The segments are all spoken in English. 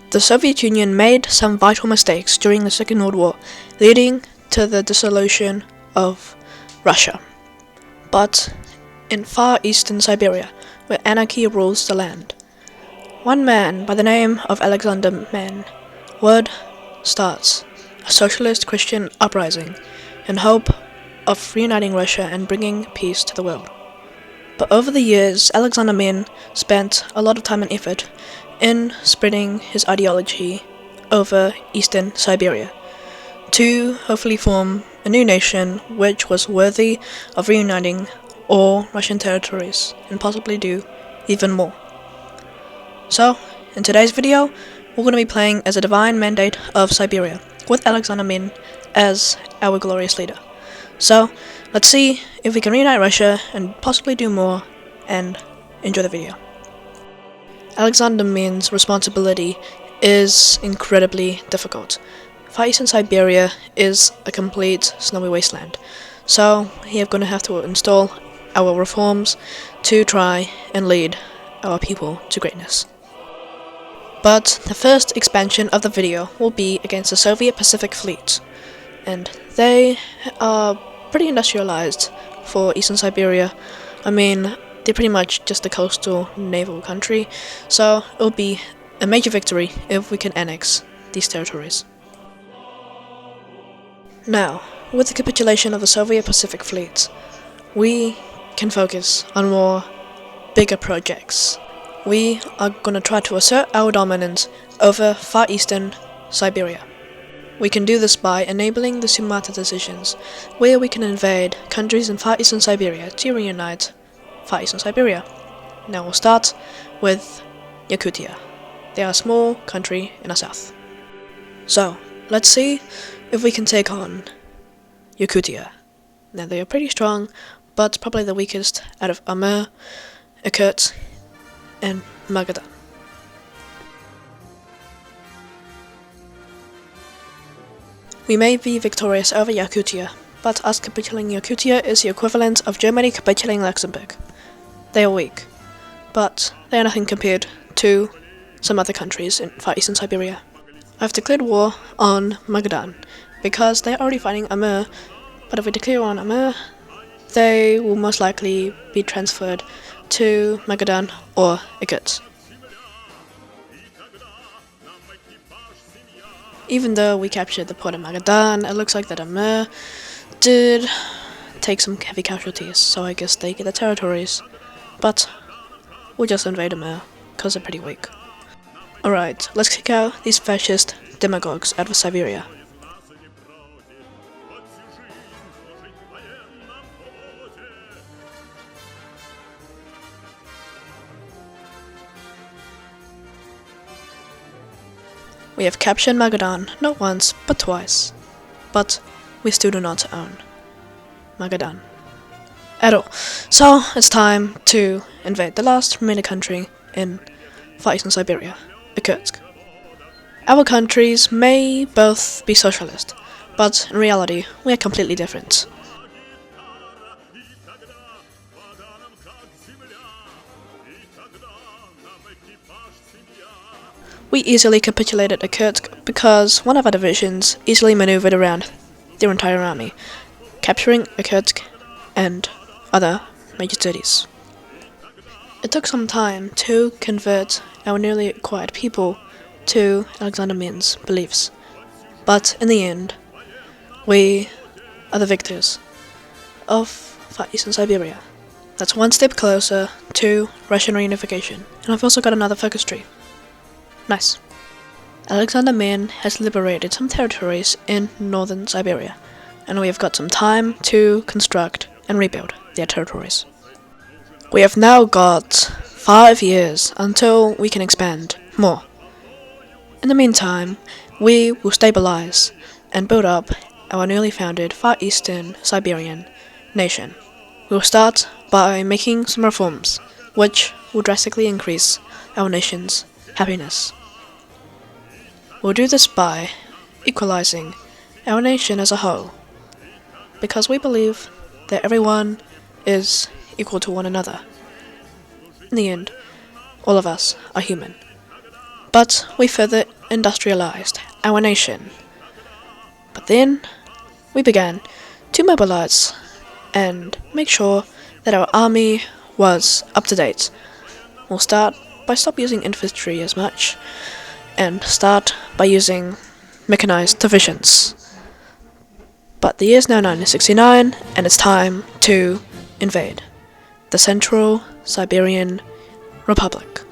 The Soviet Union made some vital mistakes during the Second World War, leading to the dissolution of Russia. But in far eastern Siberia, where anarchy rules the land, one man by the name of Alexander Mann would start a socialist Christian uprising in hope of reuniting Russia and bringing peace to the world. But over the years, Alexander Mann spent a lot of time and effort in spreading his ideology over eastern Siberia to hopefully form a new nation which was worthy of reuniting all Russian territories and possibly do even more. So, in today's video, we're going to be playing as a Divine Mandate of Siberia with Alexander Mann as our glorious leader. So, let's see if we can reunite Russia and possibly do more, and enjoy the video. Alexander Mann's responsibility is incredibly difficult. Far Eastern Siberia is a complete snowy wasteland, so we are going to have to install our reforms to try and lead our people to greatness. But the first expansion of the video will be against the Soviet Pacific Fleet, and they are pretty industrialized for Eastern Siberia. I mean, they're pretty much just a coastal naval country, so it'll be a major victory if we can annex these territories. Now, with the capitulation of the Soviet Pacific Fleet, we can focus on more bigger projects. We are going to try to assert our dominance over Far Eastern Siberia. We can do this by enabling the Sumatra decisions, where we can invade countries in Far Eastern Siberia to reunite Far Eastern Siberia. Now we'll start with Yakutia. They are a small country in the south. So, let's see if we can take on Yakutia. Now they are pretty strong, but probably the weakest out of Amur, Irkutsk, and Magadan. We may be victorious over Yakutia, but us capitulating Yakutia is the equivalent of Germany capitulating Luxembourg. They are weak, but they are nothing compared to some other countries in Far Eastern Siberia. I've declared war on Magadan because they are already fighting Amur, but if we declare war on Amur, they will most likely be transferred to Magadan or Irkutsk. Even though we captured the port of Magadan, it looks like that Amur did take some heavy casualties, so I guess they get the territories. But we'll just invade Amur, because they're pretty weak. Alright, let's kick out these fascist demagogues out of Siberia. We have captured Magadan not once, but twice. But we still do not own Magadan at all. So it's time to invade the last remaining country in Far Eastern Siberia, Irkutsk. Our countries may both be socialist, but in reality we are completely different. We easily capitulated Irkutsk because one of our divisions easily maneuvered around their entire army, capturing Irkutsk and other major cities. It took some time to convert our newly acquired people to Alexander Mann's beliefs, but in the end, we are the victors of Far Eastern Siberia. That's one step closer to Russian reunification, and I've also got another focus tree. Nice. Alexander Mann has liberated some territories in northern Siberia, and we have got some time to construct and rebuild their territories. We have now got 5 years until we can expand more. In the meantime, we will stabilize and build up our newly founded Far Eastern Siberian nation. We will start by making some reforms, which will drastically increase our nation's happiness. We'll do this by equalizing our nation as a whole, because we believe that everyone is equal to one another. In the end, all of us are human. But we further industrialized our nation. But then we began to mobilize and make sure that our army was up to date. We'll start by stop using infantry as much and start by using mechanized divisions. But the year is now 1969 and it's time to invade the Central Siberian Republic.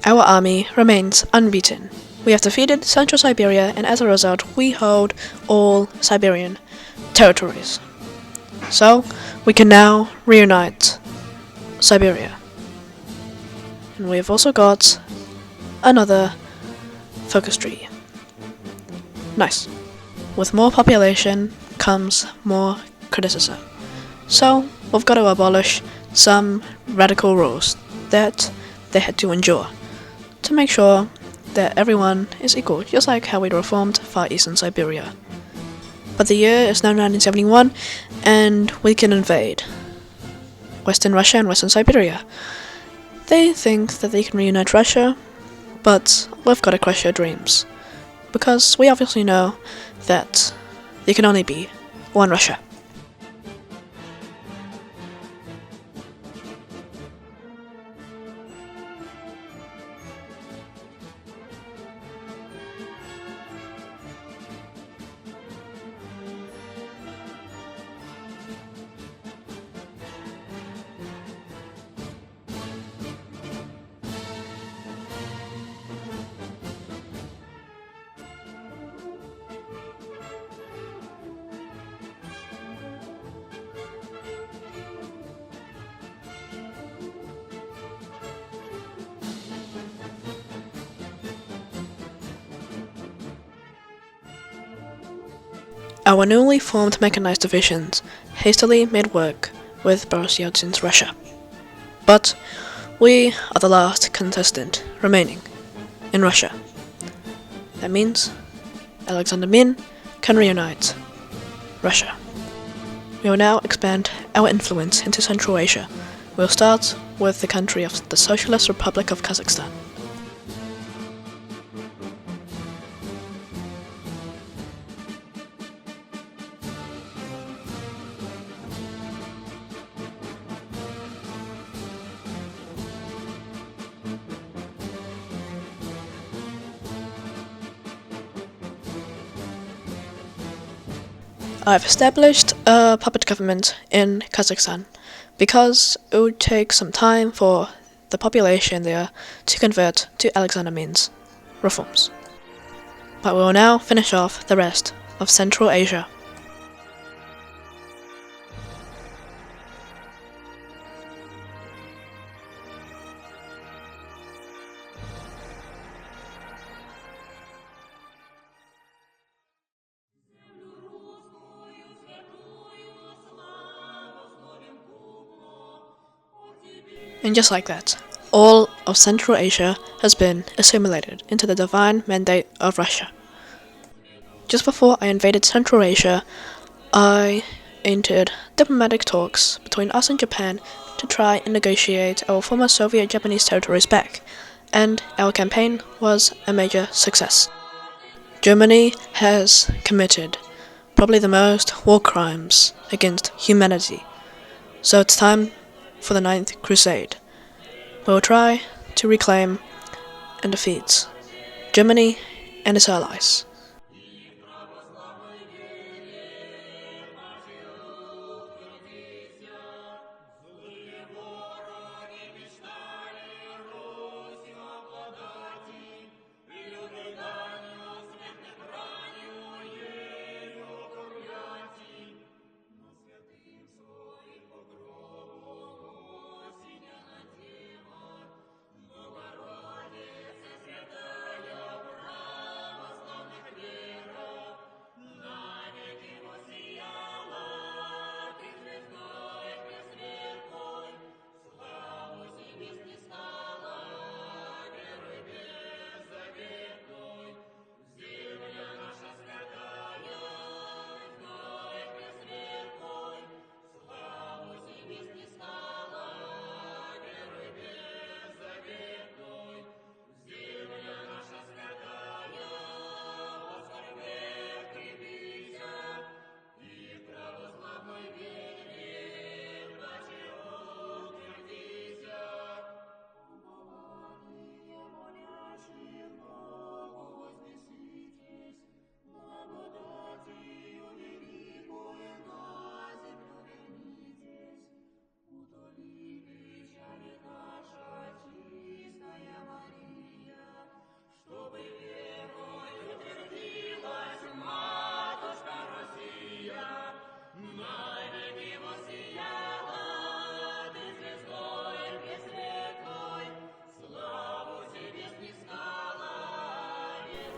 Our army remains unbeaten. We have defeated Central Siberia, and as a result, we hold all Siberian territories. So, we can now reunite Siberia. And we've also got another focus tree. Nice. With more population comes more criticism. So, we've got to abolish some radical rules that they had to endure to make sure that everyone is equal, just like how we reformed Far Eastern Siberia. But the year is now 1971, and we can invade Western Russia and Western Siberia. They think that they can reunite Russia, but we've got to crush their dreams, because we obviously know that there can only be one Russia. Our newly formed mechanized divisions hastily made work with Boris Yeltsin's Russia. But we are the last contestant remaining in Russia. That means Alexander Min can reunite Russia. We will now expand our influence into Central Asia. We'll start with the country of the Socialist Republic of Kazakhstan. I've established a puppet government in Kazakhstan because it would take some time for the population there to convert to Alexander Min's reforms. But we will now finish off the rest of Central Asia. And just like that, all of Central Asia has been assimilated into the Divine Mandate of Russia. Just before I invaded Central Asia, I entered diplomatic talks between us and Japan to try and negotiate our former Soviet Japanese territories back, and our campaign was a major success. Germany has committed probably the most war crimes against humanity, so it's time for the Ninth Crusade. We will try to reclaim and defeat Germany and its allies.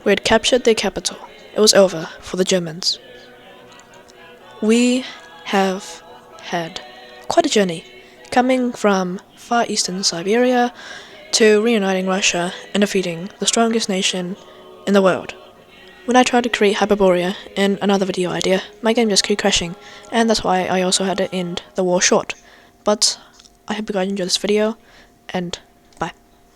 We had captured their capital. It was over for the Germans. We have had quite a journey, coming from far eastern Siberia to reuniting Russia and defeating the strongest nation in the world. When I tried to create Hyperborea in another video idea, my game just kept crashing, and that's why I also had to end the war short. But I hope you guys enjoyed this video, and